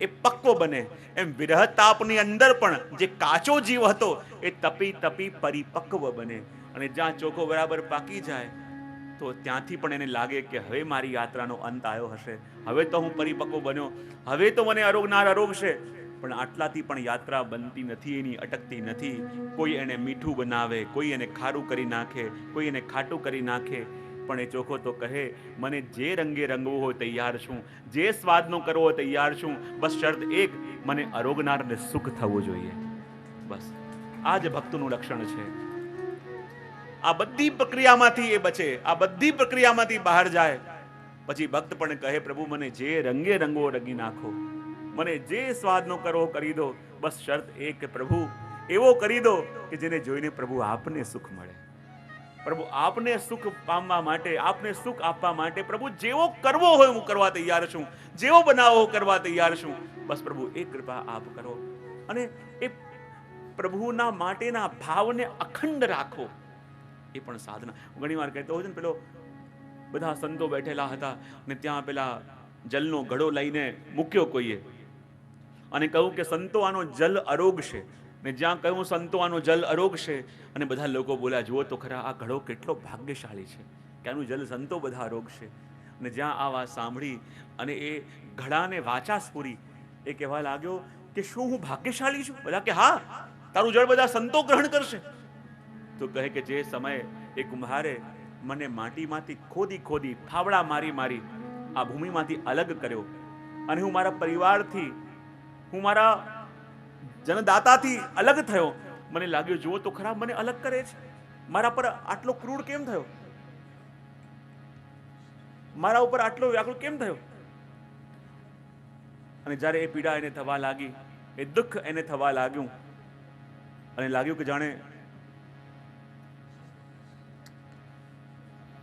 એ પક્વો બને, એમ વિરહ તાપની અંદર પણ જે કાચો જીવ હતો એ તપી તપી પરિપક્વ બને. અને જ્યાં ચોખો બરાબર પાકી જાય તો ત્યાંથી પણ એને લાગે કે હવે મારી યાત્રાનો અંત આવ્યો હશે, હવે તો હું પરિપક્વ બન્યો, હવે તો મને અરોગનાર અરોગશે. પણ આટલાથી પણ યાત્રા બનતી નથી, એની અટકતી નથી. કોઈ એને મીઠું બનાવે, કોઈ એને ખારું કરી નાખે, કોઈ એને ખાટું કરી નાખે, પણ એ ચોખો તો કહે મને જે રંગે રંગવું હોય તૈયાર છું, જે સ્વાદનો કરવો હોય તૈયાર છું, બસ શરત એક, મને અરોગનારને સુખ થવું જોઈએ. બસ આ જ ભક્તનું લક્ષણ છે. આ બધી પ્રક્રિયામાંથી એ બચે, આ બધી પ્રક્રિયામાંથી બહાર જાય, પછી ભક્ત પણ કહે પ્રભુ મને જે રંગે રંગવો રંગી નાખો, મને જે સ્વાદનો કરવો કરી દો, બસ શરત એ કે પ્રભુ એવો કરી દો કે જેને જોઈને પ્રભુ આપને સુખ મળે. પ્રભુ આપને સુખ પામવા માટે, આપને સુખ આપવા માટે પ્રભુ જેવો કરવો હોય હું કરવા તૈયાર છું, જેવો બનાવો કરવા તૈયાર છું, બસ પ્રભુ એ કૃપા આપ કરો. અને એ પ્રભુના માટેના ભાવને અખંડ રાખો, એ પણ સાધના. ઘણી વાર કહેતો હોય છે ને, પેલો બધા સંતો બેઠેલા હતા ને ત્યાં પેલા જલનો ઘડો લઈને મૂક્યો કોઈએ અને કહ્યું કે સંતો આનો જલ અરોગશે. ને જ્યાં કહ્યું સંતો આનો જલ અરોગશે, અને બધા લોકો બોલ્યા જુઓ તો ખરા આ ઘડો કેટલો ભાગ્યશાળી છે કે આનું જલ સંતો બધા અરોગશે. અને જ્યાં આ વાત સાંભળી અને એ ઘડાને વાચા સ્ફુરી, એ કહેવા લાગ્યો કે શું હું ભાગ્યશાળી છું? બધા કે હા, તારું જળ બધા સંતો ગ્રહણ કરશે. તો કહે કે જે સમયે એ કુંભારે મને માટીમાંથી ખોદી ખોદી ફાવડા મારી મારી આ ભૂમિમાંથી અલગ કર્યો, અને હું મારા પરિવારથી, હું મારા જનદાતાથી અલગ થયો, મને લાગ્યું જુઓ તો ખરા મને અલગ કરે છે, મારા પર આટલો ક્રૂર કેમ થયો, મારા ઉપર આટલો વ્યાકુળ કેમ થયો? અને જ્યારે એ પીડા એને થવા લાગી, એ દુઃખ એને થવા લાગ્યું, અને લાગ્યું કે જાણે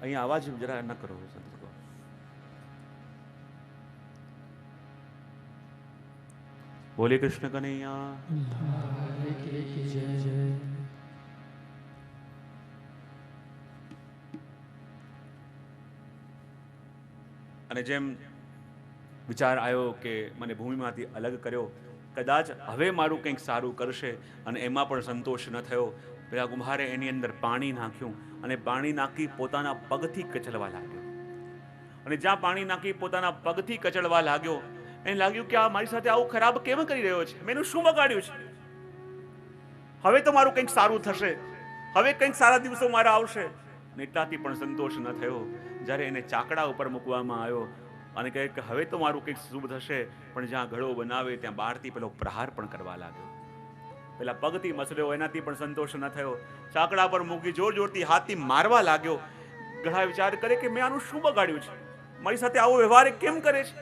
અહીંયા અવાજ જરા ન કરો. બોલે કૃષ્ણ કનૈયા. અને જેમ વિચાર આવ્યો કે મને ભૂમિમાંથી અલગ કર્યો, કદાચ હવે મારું કંઈક સારું કરશે, અને એમાં પણ સંતોષ ન થયો. પેલા કુંભારે એની અંદર પાણી નાખ્યું અને પાણી નાખી પોતાના પગથી કચડવા લાગ્યો. અને જ્યાં પાણી નાખી પોતાના પગથી કચડવા લાગ્યો, એને લાગ્યું કે આ મારી સાથે આવું ખરાબ કેમ કરી રહ્યો છે, મેં એનું શું બગાડ્યું છે? હવે તો મારું કંઈક સારું થશે, હવે કંઈક સારા દિવસો મારા આવશે. એટલાથી પણ સંતોષ ન થયો. જ્યારે એને ચાકડા ઉપર મૂકવામાં આવ્યો અને કહે કે હવે તો મારું કંઈક શુભ થશે, પણ જ્યાં ઘડો બનાવે ત્યાં બહારથી પેલો પ્રહાર પણ કરવા લાગ્યો. પેલા પગથી મસળ્યો, એનાથી પણ સંતોષ ન થયો. ચાકડા પર મૂકી જોર જોરથી હાથથી મારવા લાગ્યો. ઘણા વિચાર કરે કે મેં આનું શું બગાડ્યું છે, મારી સાથે આવો વ્યવહાર કેમ કરે છે,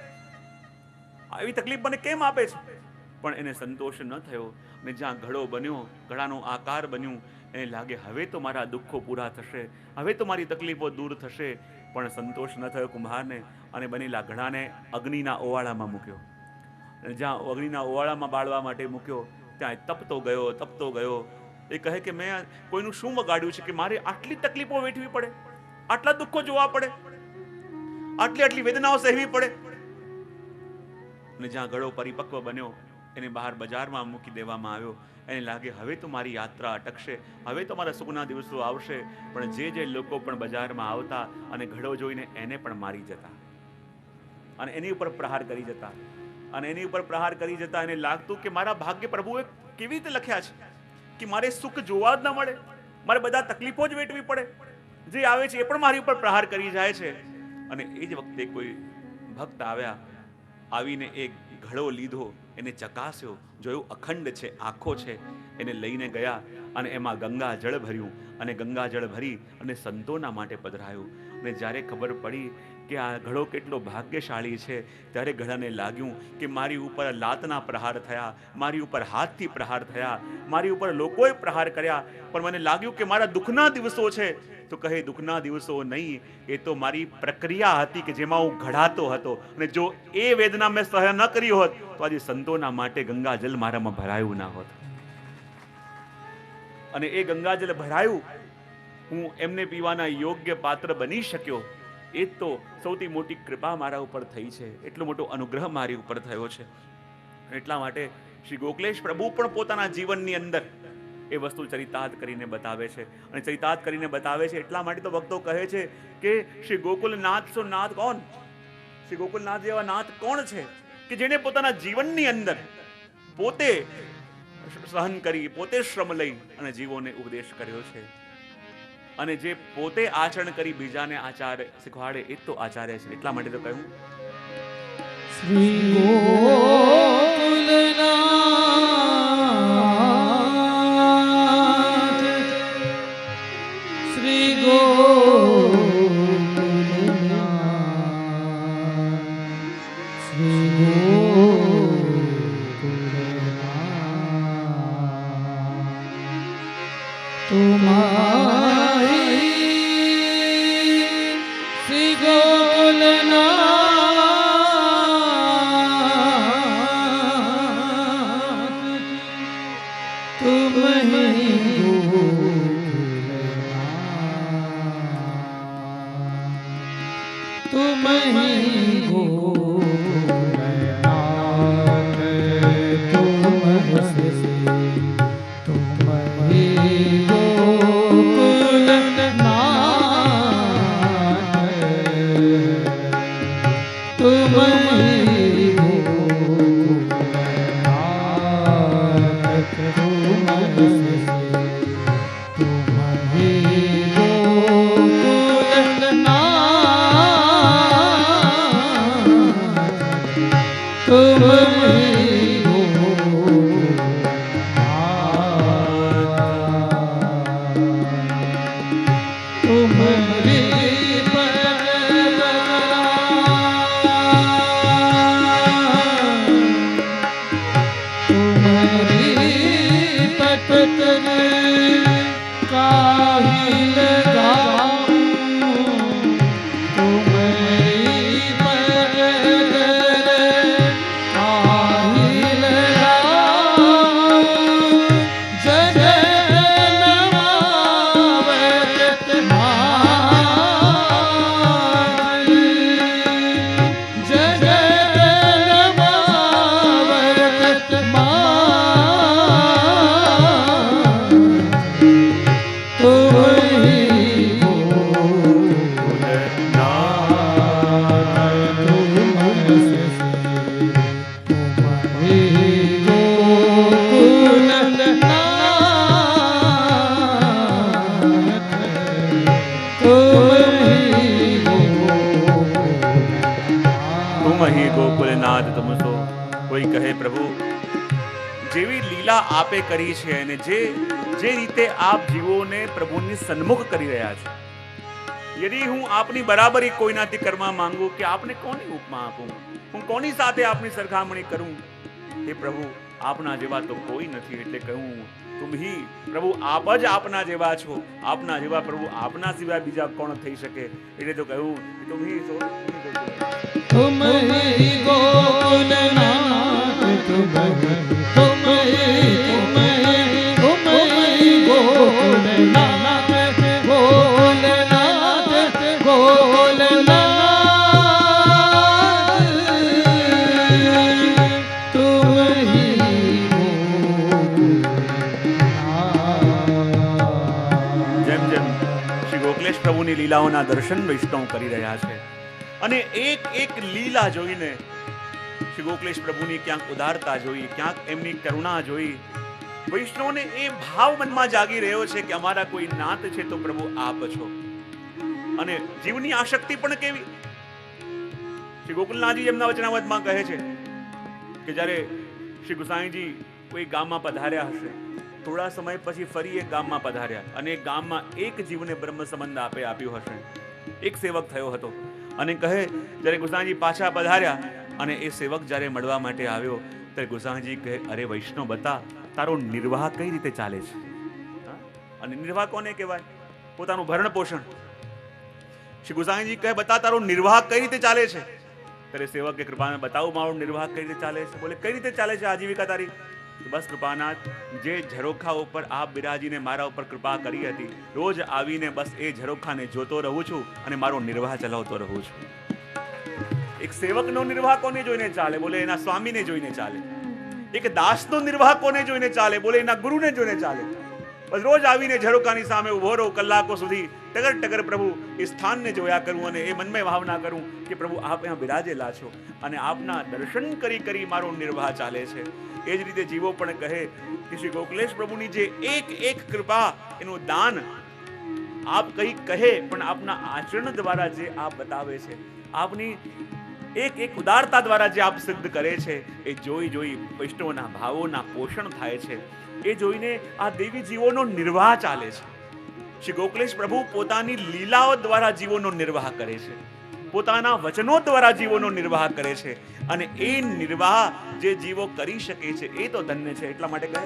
આવી તકલીફ મને કેમ આપે છે? પણ એને સંતોષ ન થયો. અને જ્યાં ઘડો બન્યો, ઘડાનો આકાર બન્યું, એને લાગે હવે તો મારા દુઃખો પૂરા થશે, હવે તો મારી તકલીફો દૂર થશે. પણ સંતોષ ન થયો કુંભારને, અને બનેલા ઘડાને અગ્નિના ઓવાળામાં મૂક્યો. અને જ્યાં અગ્નિના ઓવાળામાં બાળવા માટે મૂક્યો, ત્યાં તપતો ગયો તપતો ગયો. એ કહે કે મેં કોઈનું શું બગાડ્યું છે કે મારે આટલી તકલીફો વેઠવી પડે, આટલા દુઃખો જોવા પડે, આટલી આટલી વેદનાઓ સહેવી પડે? અને જ્યાં ઘડો પરિપક્વ બન્યો, એને બહાર બજારમાં મૂકી દેવામાં આવ્યો. એને લાગે હવે તો મારી યાત્રા અટકશે, હવે તો મારા સુખના દિવસો આવશે. પણ જે લોકો પણ બજારમાં આવતા અને ઘડો જોઈને એને પણ મારી જતા, અને એની ઉપર પ્રહાર કરી જતા, અને એની ઉપર પ્રહાર કરી જતા. એને લાગતું કે મારા ભાગ્ય પ્રભુએ કેવી રીતે લખ્યા છે કે મારે સુખ જોવા જ ન મળે, મારે બધા તકલીફો જ વેઠવી પડે, જે આવે છે એ પણ મારી ઉપર પ્રહાર કરી જાય છે. અને એ જ વખતે કોઈ ભક્ત આવ્યા, આવીને એક ઘડો લીધો, એને ચકાસ્યો, જોયું અખંડ છે, આખો છે. એને લઈને ગયા અને એમાં ગંગા જળ ભર્યું, અને ગંગા જળ ભરી અને સંતોના માટે પધરાયું. અને જ્યારે ખબર પડી કે આ ઘડો કેટલો ભાગ્યશાળી છે, ત્યારે ઘડાને લાગ્યું કે મારી ઉપર લાતના પ્રહાર થયા, મારી ઉપર હાથથી પ્રહાર થયા, મારી ઉપર લોકોએ પ્રહાર કર્યા, પણ મને લાગ્યું કે મારા દુઃખના દિવસો છે. તો કહે દુઃખના દિવસો નહીં, એ તો મારી પ્રક્રિયા હતી કે જેમાં હું ઘડાતો હતો. અને જો એ વેદના મેં સહન ન કરી હોત તો આજે સંતોના માટે ગંગાજલ મારામાં ભરાયું ના હોત. અને એ ગંગાજલ ભરાયું હું એમને પીવાના યોગ્ય પાત્ર બની શક્યો, એ તો સૌથી મોટી કૃપા મારા ઉપર થઈ છે, એટલો મોટો અનુગ્રહ મારી ઉપર થયો છે. એટલા માટે શ્રી ગોકલેશ પ્રભુ પણ પોતાના જીવનની અંદર એ વસ્તુ ચરિતાર્થ કરીને બતાવે છે. અને ચરિતાર્થ કરીને બતાવે છે એટલા માટે તો ભક્તો કહે છે કે શ્રી ગોકુલનાથ સો નાથ કોણ? શ્રી ગોકુલનાથ જેવા નાથ કોણ છે કે જેને પોતાના જીવનની અંદર પોતે સહન કરી, પોતે શ્રમ લઈ અને જીવોને ઉપદેશ કર્યો છે. અને જે પોતે આચરણ કરી બીજાને આચાર્ય શીખવાડે એ તો આચાર્ય છે. એટલા માટે તો કહ્યું શ્રી ગોકુલનાથ શ્રી ગોકુલનાથ શ્રી ગોકુલનાથ તુમારી શ્રી ગોકુલનાથ तुम ही गोकुलनाथ तुम ही गोकुलनाथ तुम ही गोकुलनाथ तुम કોઈ કહે પ્રભુ જેવી લીલા આપે કરી છે અને જે રીતે આપ જીવોને પ્રભુની સન્મુખ કરી રહ્યા છો, યદિ હું આપની બરાબરી કોઈનાથી કરવા માંગુ કે આપને કોની ઉપમા આપું, હું કોની સાથે આપની સરખામણી કરું? હે પ્રભુ આપના જેવા તો કોઈ નથી. એટલે કહું તુમ હી પ્રભુ, આપ જ આપના જેવા છો. આપના જેવા પ્રભુ આપના સિવાય બીજા કોણ થઈ શકે? એટલે તો કહ્યું તુમ હી છો, तुम ही गोकुलनाथ तुम ही गोकुलनाथ गोकुलनाथ गोकुलनाथ तुम ही गोकुलनाथ. જેમ જેમ શ્રી ગોકલેશ પ્રભુની લીલાઓના દર્શન વૈષ્ણવ કરી રહ્યા છે અને એક એક લીલા જોઈને શ્રી ગોકલેશ પ્રભુની ક્યાંક ઉદારતા જોઈ, ક્યાંક એમની કરુણા જોઈ, વૈષ્ણવને એ ભાવ મનમાં જાગી રહ્યો છે કે અમારા કોઈ નાથ છે તો પ્રભુ આપ છો. અને જીવની આશક્તિ પણ કેવી! શ્રી ગોકુલનાથજી એમના વચનામૃતમાં કહે છે કે જ્યારે શ્રી ગુસાઈજી કોઈ ગામમાં પધાર્યા હશે, થોડા સમય પછી ફરી એક ગામમાં પધાર્યા અને એક ગામમાં એક જીવને બ્રહ્મ સંબંધ આપ્યો હશે. એક સેવક થયો હતો અને કહે જ્યારે ગુસાઈજી પાછા પધાર્યા અને એ સેવક જ્યારે મળવા માટે આવ્યો ત્યારે ગુસાઈજી કહે, અરે વૈષ્ણવ બતા તારો નિર્વાહ કઈ રીતે ચાલે છે? અને નિર્વાહ કોને કહેવાય? પોતાનું ભરણ પોષણ. શ્રી ગુસાઈજી કહે બતા તારો નિર્વાહ કઈ રીતે ચાલે છે? ત્યારે સેવકે કૃપાને બતાવું મારો નિર્વાહ કઈ રીતે ચાલે છે. બોલે કઈ રીતે ચાલે છે આજીવિકા તારી? બસ કૃપાનાથ, જે ઝરોખા ઉપર આપ બિરાજીને મારા ઉપર કૃપા કરી હતી, રોજ આવીને બસ એ ઝરોખાને જોતો રહું છું અને મારો નિર્વાહ ચલાવતો રહું છું. એક સેવકનો નિર્વાહ કોને જોઈને ચાલે? બોલે એના સ્વામીને જોઈને ચાલે. એક દાસનો નિર્વાહ કોને જોઈને ચાલે? બોલે એના ગુરુને જોઈને ચાલે. બસ રોજ આવીને ઝરોખાની સામે ઉભો રહું કલાકો સુધી, ટગર ટગર પ્રભુ એ સ્થાનને જોયા કરું અને એ મનમાં ભાવના કરું કે પ્રભુ આપ અહીંયા બિરાજેલા છો અને આપના દર્શન કરી કરી મારો નિર્વાહ ચાલે છે. એ જ રીતે જીવો પણ કહે કે શ્રી ગોકુલેશ પ્રભુની જે એક એક કૃપા, એનું દાન આપ કંઈ કહે પણ આપના આચરણ દ્વારા જે આપ બતાવે છે, આપની એક એક ઉદારતા દ્વારા જે આપ સિદ્ધ કરે છે, એ જોઈ જોઈ વૈષ્ણવના ભાવોના પોષણ થાય છે. એ જોઈને આ દેવી જીવોનો નિર્વાહ ચાલે છે. શ્રી ગોકુલેશ પ્રભુ પોતાની લીલાઓ દ્વારા જીવોનો નિર્વાહ કરે છે, પોતાના વચનો દ્વારા જીવોનો નિર્વાહ કરે છે અને એ નિર્વાહ જે જીવો કરી શકે છે એ તો ધન્ય છે. એટલા માટે કહે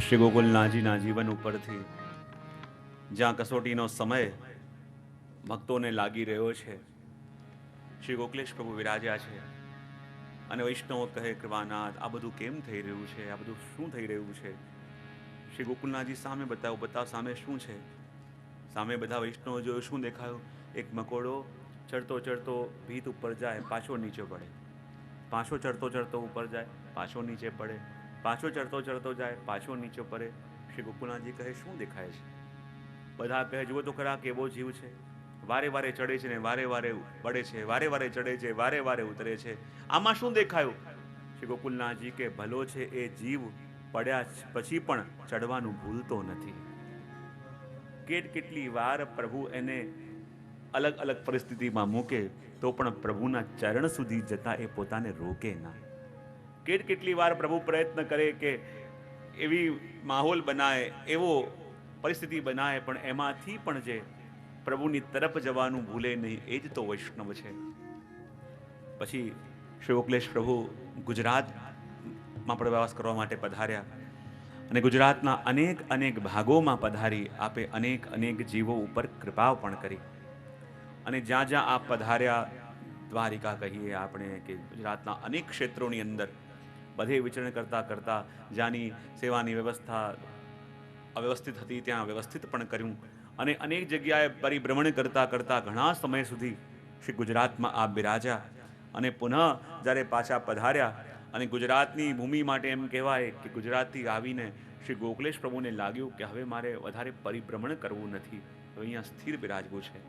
શ્રી ગોકુલનાથજીના જીવન ઉપરથી જ્યાં કસોટીનો સમય ભક્તોને લાગી રહ્યો છે, શ્રી ગોકુલેશ પ્રભુ વિરાજ્યા છે અને વૈષ્ણવો કહે કૃપાનાથ આ બધું કેમ થઈ રહ્યું છે, આ બધું શું થઈ રહ્યું છે? શ્રી ગોકુલનાથજી સામે બતાવો સામે શું છે? સામે બધા વૈષ્ણવો જોયું, શું દેખાયું? એક મકોડો ચડતો ચડતો ભીત ઉપર જાય, પાછો નીચે પડે, પાછો ચડતો ચડતો ઉપર જાય, પાછો નીચે પડે, પાછો ચડતો ચડતો જાય, પાછો નીચે પડે. શ્રી ગોકુલનાથજી કહે શું દેખાય છે? બધા કહે જુઓ તો ખરા કેવો જીવ છે, વારે વારે ચડે છે ને વારે વારે પડે છે, વારે વારે ચડે છે, વારે વારે ઉતરે છે, આમાં શું દેખાયું? શ્રી ગોકુલનાથજી કે ભલો છે એ જીવ પડ્યા પછી પણ ચડવાનું ભૂલતો નથી. કેટલી વાર પ્રભુ એને અલગ અલગ પરિસ્થિતિમાં મૂકે તો પણ પ્રભુના ચરણ સુધી જતા એ પોતાને રોકે ના. કેટલી વાર પ્રભુ પ્રયત્ન કરે કે એવી માહોલ બનાવે, એવો પરિસ્થિતિ બનાવે, પણ એમાંથી પણ જે પ્રભુની તરફ જવાનું ભૂલે નહીં, એ જ તો વૈષ્ણવ છે. પછી શ્રી ગોકુલેશ પ્રભુ ગુજરાતમાં પ્રવાસ કરવા માટે પધાર્યા અને ગુજરાતના અનેક અનેક ભાગોમાં પધારી આપે અનેક જીવો ઉપર કૃપા પણ કરી. અને જ્યાં જ્યાં આપ પધાર્યા, દ્વારિકા કહીએ આપણે કે ગુજરાતના અનેક ક્ષેત્રોની અંદર બધે વિચરણ કરતા કરતા જ્યાંની સેવાની વ્યવસ્થા અવ્યવસ્થિત હતી ત્યાં વ્યવસ્થિત પણ કર્યું. અને અનેક જગ્યાએ પરિભ્રમણ કરતા કરતા ઘણા સમય સુધી શ્રી ગુજરાતમાં આપ બિરાજ્યા. અને પુનઃ જ્યારે પાછા પધાર્યા અને ગુજરાતની ભૂમિ માટે એમ કહેવાય કે ગુજરાતથી આવીને શ્રી ગોકુલેશ પ્રભુને લાગ્યું કે હવે મારે વધારે પરિભ્રમણ કરવું નથી, હવે અહીંયા સ્થિર બિરાજવું છે.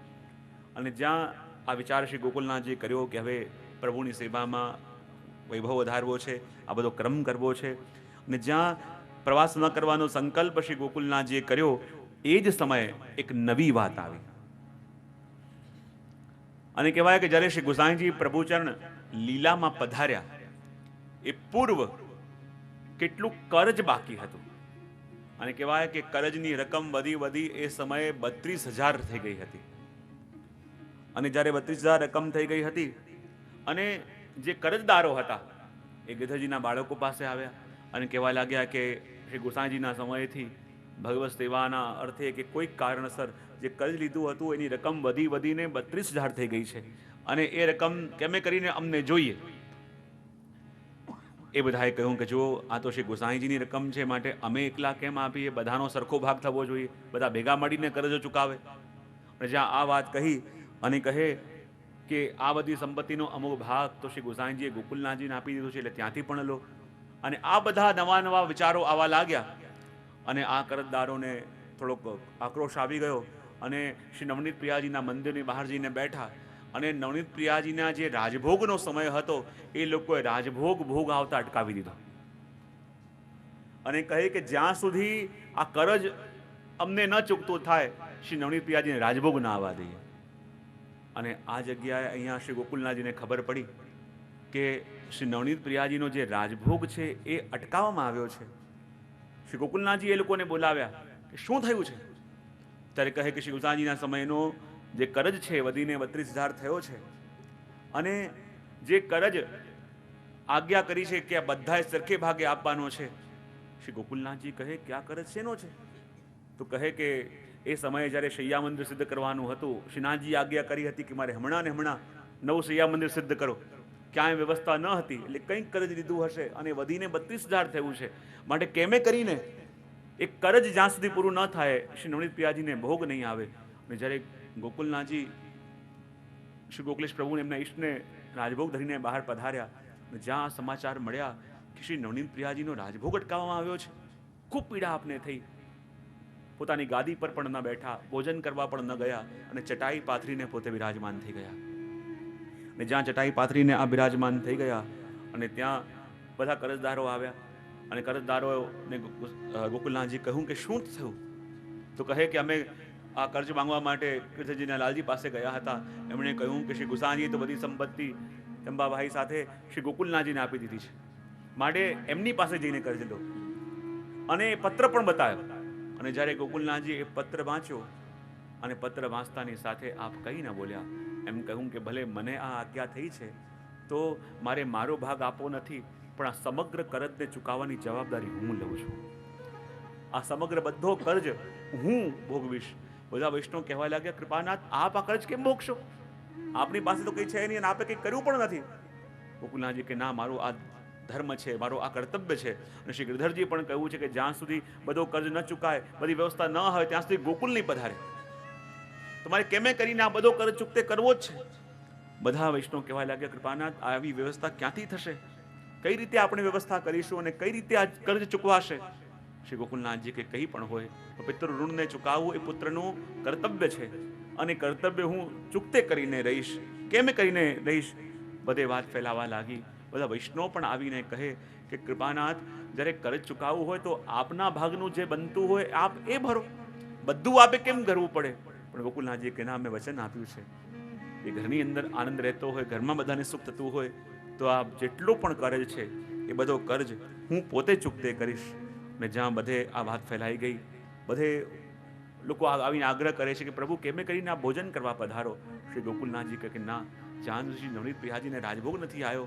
અને જ્યાં આ વિચાર શ્રી ગોકુલનાથજી કર્યો કે હવે પ્રભુની સેવામાં વૈભવ વધારવો છે, આ બધો ક્રમ કરવો છે, અને જ્યાં પ્રવાસ ન કરવાનો સંકલ્પ શ્રી ગોકુલનાથજીએ કર્યો, એ જ સમયે એક નવી વાત આવી. અને કહેવાય કે જ્યારે શ્રી ગુસાઈજી પ્રભુચરણ લીલામાં પધાર્યા એ પૂર્વ કેટલું કરજ બાકી હતું. અને કહેવાય કે કરજની રકમ વધી એ સમયે 32,000 થઈ ગઈ હતી. અને જ્યારે 32,000 રકમ થઈ ગઈ હતી અને જે કરજદારો હતા એ ગિરધરજીના બાળકો પાસે આવ્યા અને કહેવા લાગ્યા કે શ્રી ગુસાઈજીના સમયથી ભગવત સેવાના અર્થે કે કોઈક કારણસર જે કર્જ લીધું હતું એની રકમ વધીને 32,000 થઈ ગઈ છે અને એ રકમ કેમે કરીને અમને જોઈએ. એ બધાએ કહ્યું કે જો આ તો શ્રી ગુસાઈજીની રકમ છે, માટે અમે એકલા કેમ આપીએ, બધાનો સરખો ભાગ થવો જોઈએ, બધા ભેગા મળીને કરજો ચૂકાવે. અને જ્યાં આ વાત કહી અને કહે કે આ બધી સંપત્તિનો અમુક ભાગ તો શ્રી ગુસાઈજીએ ગોકુલનાથજીને આપી દીધું છે, એટલે ત્યાંથી પણ લો. અને આ બધા નવા વિચારો આવવા લાગ્યા અને આ કરજદારોને થોડોક આક્રોશ આવી ગયો અને શ્રી નવનીત પ્રિયાજીના મંદિરની બહાર જઈને બેઠા. અને નવનીત પ્રિયાજીના જે રાજભોગનો સમય હતો એ લોકોએ રાજભોગ ભોગ આવતા અટકાવી દીધો અને કહે કે જ્યાં સુધી આ કરજ અમને ન ચૂકતું થાય, શ્રી નવનીત પ્રિયાજીને રાજભોગ ના આવવા દઈએ. અને આ જગ્યાએ અહીંયા શ્રી ગોકુલનાથજીને ખબર પડી કે શ્રી નવનીત પ્રિયાજીનો જે રાજભોગ છે એ અટકાવવામાં આવ્યો છે. શ્રી ગોકુલનાથજી એ લોકોને બોલાવ્યા કે શું થયું છે. ત્યારે કહે કે શ્રી ગુસાઈજીના સમયનો જે કરજ છે વધીને 32,000 થયો છે અને જે કરજ આજ્ઞા કરી છે કે આ બધાએ સરખે ભાગે આપવાનો છે. શ્રી ગોકુલનાથજી કહે કે આ કરજ શેનો છે? તો કહે કે એ સમયે જ્યારે શૈયા મંદિર સિદ્ધ કરવાનું હતું, શ્રીનાથજી આજ્ઞા કરી હતી કે મારે હમણાં ને હમણાં નવું શૈયા મંદિર સિદ્ધ કરો. ક્યાંય વ્યવસ્થા ન હતી એટલે કંઈક કરજ લીધું હશે અને વધીને 32,000 થયું છે, માટે કેમે કરીને એ કરજ જ્યાં સુધી પૂરું ન થાય શ્રી નવનીત પ્રિયાજીને ભોગ નહીં આવે. અને જ્યારે ગોકુલનાથજી શ્રી ગોકુલેશ પ્રભુને એમના ઈષ્ટને રાજભોગ ધરીને બહાર પધાર્યા અને જ્યાં સમાચાર મળ્યા કે શ્રી નવનીત પ્રિયાજીનો રાજભોગ અટકાવવામાં આવ્યો છે, ખૂબ પીડા આપને થઈ. પોતાની ગાદી પર પણ ન બેઠા, ભોજન કરવા પણ ન ગયા અને ચટાઈ પાથરીને પોતે બિરાજમાન થઈ ગયા. અને જ્યાં ચટાઈ પાથરીને આ બિરાજમાન થઈ ગયા અને ત્યાં બધા કરજદારો આવ્યા અને કરજદારોને ગોકુલનાથજી કહ્યું કે શું થયું? તો કહે કે અમે આ કર્જ માંગવા માટે કૃષ્ણજીના લાલજી પાસે ગયા હતા. એમણે કહ્યું કે શ્રી ગુસાઈજીએ તો બધી સંપત્તિ ચંબાભાઈ સાથે શ્રી ગોકુલનાથજીને આપી દીધી છે, માટે એમની પાસે જઈને કર્જ લો. અને પત્ર પણ બતાવ્યો. અને જ્યારે ગોકુલનાથજી એ પત્ર વાંચ્યો અને પત્ર વાંચતાની સાથે આપ કંઈ ન બોલ્યા. એમ કહ્યું કે ભલે મને આ આજ્ઞા થઈ છે તો મારે મારો ભાગ આપવો નથી, પણ આ સમગ્ર કરજને ચૂકવવાની જવાબદારી હું લઉં છું. આ સમગ્ર બધો કર્જ હું ભોગવીશ. બધા વૈષ્ણવ કહેવા લાગ્યા, કૃપાનાથ આપ આ કર્જ કેમ ભોગશો? આપની પાસે તો કંઈ છે નહીં અને આપે કંઈ કર્યું પણ નથી. ગોકુલનાથજી કે ના, મારો આ ધર્મ છે, મારો આ કર્તવ્ય છે. અને શ્રી ગિરધરજી પણ કહ્યું છે કે જ્યાં સુધી બધો કર્જ ન ચૂકાય, બધી વ્યવસ્થા ન હોય, ત્યાં સુધી ગોકુલ નહીં પધારે. તમારે કેમે કરીને આ બધો કર્જ ચૂકતે કરવો જ છે. બધા વૈષ્ણવ કહેવા લાગ્યા, કૃપાનાથ આવી વ્યવસ્થા ક્યાંથી થશે? કઈ રીતે આપણે વ્યવસ્થા કરીશું અને કઈ રીતે આ કર્જ ચૂકવાશે? શ્રી ગોકુલનાથજી કે કંઈ પણ હોય, પિતૃ ઋણને ચૂકવવું એ પુત્રનું કર્તવ્ય છે અને કર્તવ્ય હું ચૂકતે કરીને રહીશ. કેમ કરીને રહીશ? બધે વાત ફેલાવા લાગી. બધા વૈષ્ણવ પણ આવીને કહે કે કૃપાનાથ, જ્યારે કર્જ ચૂકવવું હોય તો આપના ભાગનું જે બનતું હોય આપ એ ભરો. બધું આપે કેમ કરવું પડે? પણ પણ ગોકુલનાથજીએ કે ના, મેં વચન આપ્યું છે એ ઘરની અંદર આનંદ રહેતો હોય, ઘરમાં બધાને સુખ થતું હોય, તો આ જેટલો પણ કરજ છે એ બધો કરજ હું પોતે ચૂકતે કરીશ. ને જ્યાં બધે આ વાત ફેલાઈ ગઈ, બધે લોકો આવીને આગ્રહ કરે છે કે પ્રભુ કેમે કરીને આ ભોજન કરવા પધારો. શ્રી ગોકુલનાથજી કહે કે ના, જ્યાં શ્રી નવનીત પ્રિયાજીને રાજભોગ નથી આવ્યો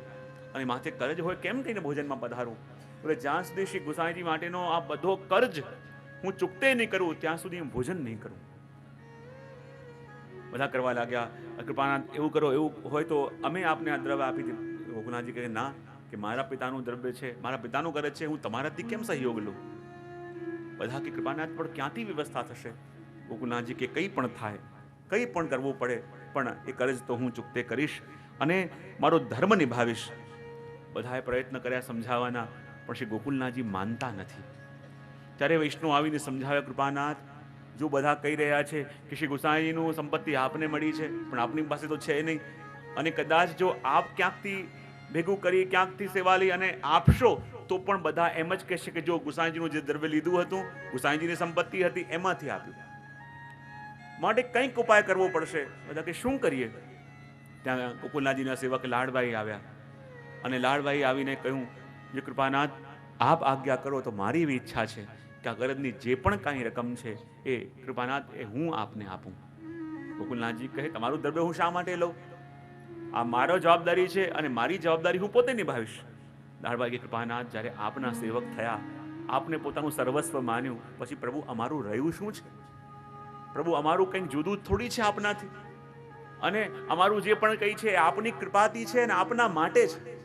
અને માથે કરજ હોય કેમ કહીને ભોજનમાં પધારું. એટલે જ્યાં સુધી શ્રી ગુસાઈજી માટેનો આ બધો કરજ હું ચૂકતે નહીં કરું ત્યાં સુધી હું ભોજન નહીં કરું. બધા કરવા લાગ્યા, કૃપાનાથ એવું કરો, એવું હોય તો અમે આપને આ દ્રવ્ય આપી દઈએ. ગોકુલનાથજી કહે ના, કે મારા પિતાનું દ્રવ્ય છે, મારા પિતાનું કરજ છે, હું તમારાથી કેમ સહયોગ લઉં. બધા કે કૃપાનાથ પણ ક્યાંથી વ્યવસ્થા થશે. ગોકુલનાથજી કે કંઈ પણ થાય, કંઈ પણ કરવું પડે, પણ એ કરજ તો હું ચૂકતે કરીશ અને મારો ધર્મ નિભાવીશ. બધાએ પ્રયત્ન કર્યા સમજાવવાના, પણ શ્રી ગોકુલનાથજી માનતા નથી. ત્યારે વૈષ્ણવ આવીને સમજાવે, કૃપાનાથ જો બધા કહી રહ્યા છે કે શ્રી ગુસાઈજીનું સંપત્તિ આપને મળી છે, પણ આપની પાસે તો છે નહીં, અને કદાચ જો આપ ક્યાંકથી ભેગું કરી, ક્યાંકથી સેવા લઈ અને આપશો તો પણ બધા એમ જ કહેશે કે જો ગુસાઈજીનું જે દ્રવ્ય લીધું હતું, ગુસાઈજીની સંપત્તિ હતી, એમાંથી આપ્યું. માટે કંઈક ઉપાય કરવો પડશે. બધા કે શું કરીએ. ત્યાં ગોકુલનાથજીના સેવક લાડભાઈ આવ્યા અને લાડભાઈ આવીને કહ્યું, જે કૃપાનાથ આપ આજ્ઞા કરો તો મારી એવી ઈચ્છા છે કે આ ગરજની જે પણ કાંઈ રકમ છે એ કૃપાનાથ એ હું આપને આપું. ગોકુલનાથજી કહે તમારું દ્રવ્ય હું શા માટે લઉં, આ મારો જવાબદારી છે અને મારી જવાબદારી હું પોતે નિભાવીશ. લાડભાઈ કે કૃપાનાથ જ્યારે આપના સેવક થયા, આપને પોતાનું સર્વસ્વ માન્યું, પછી પ્રભુ અમારું રહ્યું શું છે. પ્રભુ અમારું કંઈક જુદું થોડી છે આપનાથી, અને અમારું જે પણ કંઈ છે આપની કૃપાથી છે અને આપના માટે છે.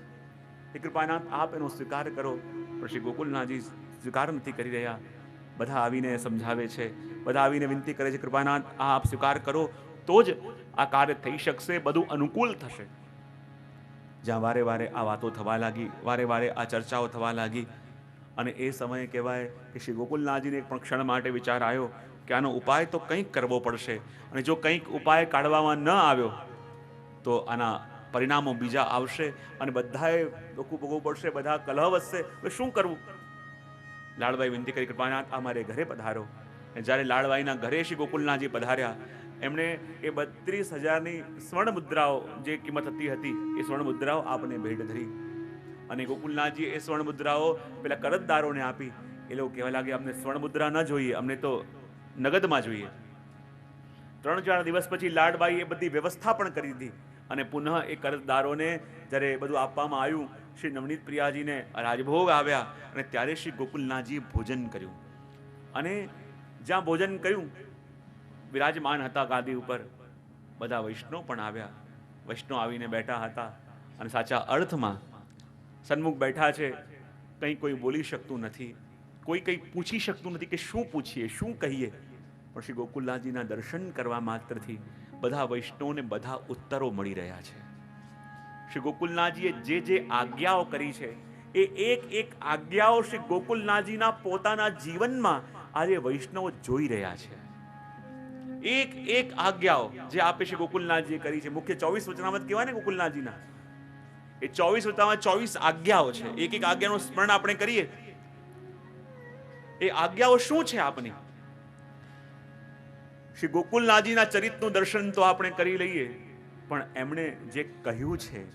એ કૃપાનાથ આપ એનો સ્વીકાર કરો. પણ શ્રી ગોકુલનાથજી સ્વીકાર નથી કરી રહ્યા. બધા આવીને સમજાવે છે, બધા આવીને વિનંતી કરે છે, કૃપાનાથ આપ સ્વીકાર કરો તો જ આ કાર્ય થઈ શકશે, બધું અનુકૂળ થશે. જ્યાં વારે વારે આ વાતો થવા લાગી, વારે વારે આ ચર્ચાઓ થવા લાગી, અને એ સમયે કહેવાય કે શ્રી ગોકુલનાથજીને એક પણ ક્ષણ માટે વિચાર આવ્યો કે આનો ઉપાય તો કંઈક કરવો પડશે, અને જો કંઈક ઉપાય કાઢવામાં ન આવ્યો તો આના પરિણામો બીજા આવશે અને બધાએ દુઃખ ભોગવવું પડશે, બધા કલહ વધશે. હવે શું કરવું. લાડભાઈ વિનંતી કરી, કૃપાનાથ અમારે ઘરે પધારો. જ્યારે લાડભાઈના ઘરે શ્રી ગોકુલનાથજી પધાર્યા, એમણે એ 32,000ની સ્વર્ણ મુદ્રાઓ જે કિંમત હતી એ સ્વર્ણ મુદ્રાઓ આપને ભેટ ધરી, અને ગોકુલનાથજી એ સ્વર્ણ મુદ્રાઓ પેલા કરજદારોને આપી. એ લોકો કહેવા લાગે અમને સ્વર્ણ મુદ્રા ન જોઈએ, અમને તો નગદમાં જોઈએ. 3-4 દિવસ પછી લાડબાઈ એ બધી વ્યવસ્થા પણ કરી દીધી, અને પુનઃ એ કરજદારોને જ્યારે બધું આપવામાં આવ્યું, શ્રી નવનીત પ્રિયાજીને રાજભોગ આવ્યા, અને ત્યારે શ્રી ગોકુલનાથજીએ ભોજન કર્યું. અને જ્યાં ભોજન કર્યું, વિરાજમાન હતા ગાદી ઉપર, બધા વૈષ્ણવ પણ આવ્યા. વૈષ્ણવ આવીને બેઠા હતા, અને સાચા અર્થમાં સન્મુખ બેઠા છે. કંઈ કોઈ બોલી શકતું નથી, કોઈ કંઈ પૂછી શકતું નથી કે શું પૂછીએ, શું કહીએ. પણ શ્રી ગોકુલનાથજીના દર્શન કરવા માત્રથી બધા વૈષ્ણવને બધા ઉત્તરો મળી રહ્યા છે. શ્રી ગોકુલનાથજીએ જે જે આજ્ઞાઓ કરી છે એ એક એક આજ્ઞાઓ શ્રી ગોકુલનાથજીના પોતાના જીવનમાં આજે વૈષ્ણવો જોઈ રહ્યા છે. એક એક આજ્ઞાઓ જે આપે શ્રી ગોકુલનાથજીએ કરી છે. મુખ્ય 24 વચનામૃત કહેવાય ને ગોકુલનાથજીના, એ 24 વચનામાં 24 આજ્ઞાઓ છે. એક એક આજ્ઞાનું સ્મરણ આપણે કરીએ, એ આજ્ઞાઓ શું છે આપની. શ્રી ગોકુલનાથજીના ચરિત્રનું દર્શન તો આપણે કરી લઈએ, પણ એમણે જે કહ્યું છે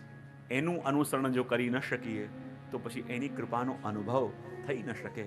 એનું અનુસરણ જો કરી ન શકીએ તો પછી એની કૃપાનો અનુભવ થઈ ન શકે.